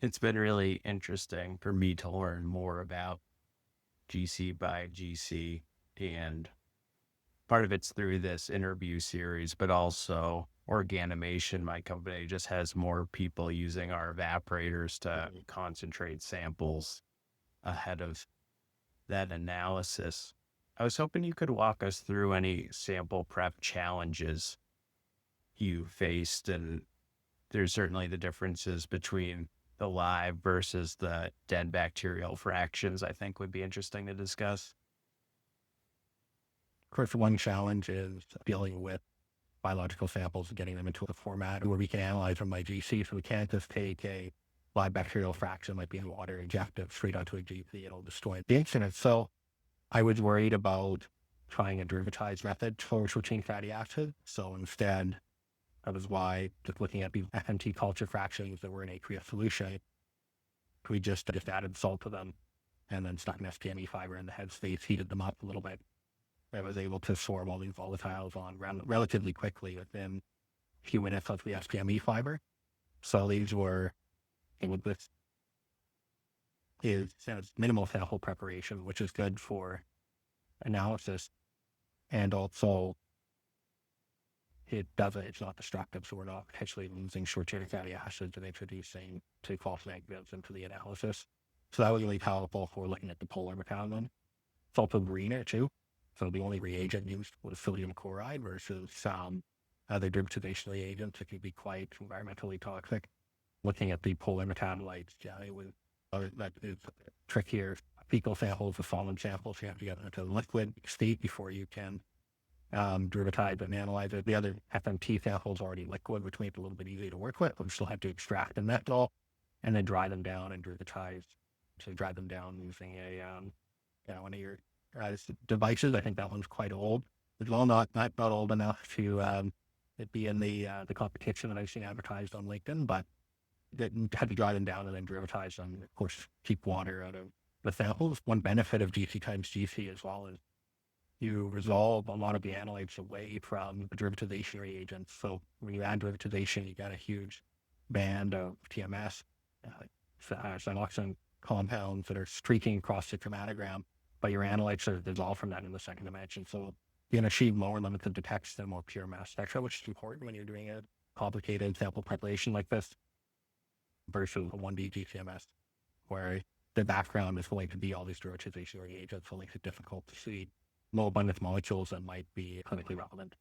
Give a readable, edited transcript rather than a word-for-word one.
It's been really interesting for me to learn more about GC by GC. And part of it's through this interview series, but also Organimation, my company, just has more people using our evaporators to concentrate samples ahead of that analysis. I was hoping you could walk us through any sample prep challenges you faced. And there's certainly the differences between the live versus the dead bacterial fractions, I think would be interesting to discuss. Of course, one challenge is dealing with biological samples and getting them into a format where we can analyze them by GC. So we can't just take a live bacterial fraction, might be in water, inject it straight onto a GC. It'll destroy the instrument. So I was worried about trying a derivatized method for switching fatty acids. So instead, that was why just looking at the FMT culture fractions that were in aqueous solution, we just added salt to them and then stuck an SPME fiber in the head space, heated them up a little bit. I was able to form all these volatiles on relatively quickly within a few minutes of the SPME fiber. So these were, with this is minimal sample preparation, which is good for analysis. And also it's not destructive. So we're not potentially losing short-chain fatty acids and introducing to false negatives into the analysis. So that was really powerful for looking at the polar metabolite. It's also greener too. So the only reagent used was sodium chloride versus some other derivatization reagents that could be quite environmentally toxic. Looking at the polar metabolites, that is trickier. Fecal samples, the solid samples, you have to get into the liquid state before you can derivatize and analyze it. The other FMT samples already liquid, which makes it a little bit easier to work with, but we still have to extract the methanol and then dry them down and derivatize. So dry them down using one of your devices. I think that one's quite old. It's well not old enough to it be in the competition that I've seen advertised on LinkedIn, but it had to dry them down and then derivatize them. Of course, keep water out of the samples. One benefit of GC times GC as well is you resolve a lot of the analytes away from the derivatization reagents. So when you add derivatization, you got a huge band of TMS, siloxane compounds that are streaking across the chromatogram, but your analytes are dissolved from that in the second dimension. So you can achieve lower limits of detection, more pure mass spectra, which is important when you're doing a complicated sample preparation like this versus a 1D GCMS, where the background is going to be all these derivatization reagents, so it makes it difficult to see low abundance molecules that might be clinically relevant.